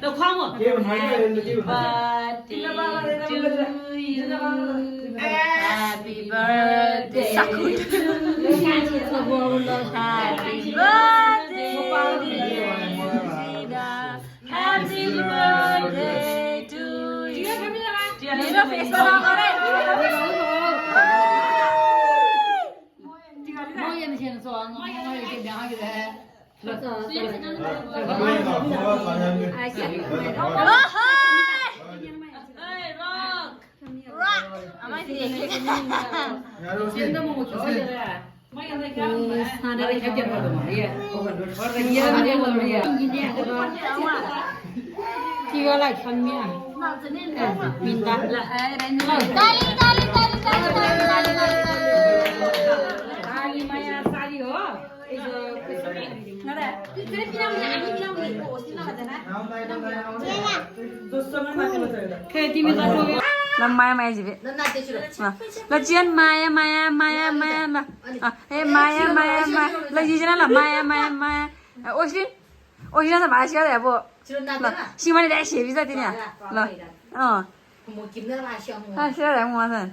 Đâu không à? Happy birthday to you. Happy birthday, happy birthday to you. Dia face bana kare. Mau yang sini soal mau yang dia hagi deh. Tiga lagi kami minta kali Maya sari ho nada kira bilang ani bilang begitu sih nggak ada na Maya Maya jibe la jian Maya Maya Maya Maya la hey Maya Maya Maya la jian la Maya Maya Maya osin osin na Maya siapa ya bu la si mana dah siapa bisa tiada la oh một kiếm nữa là triệu một siapa ya muasan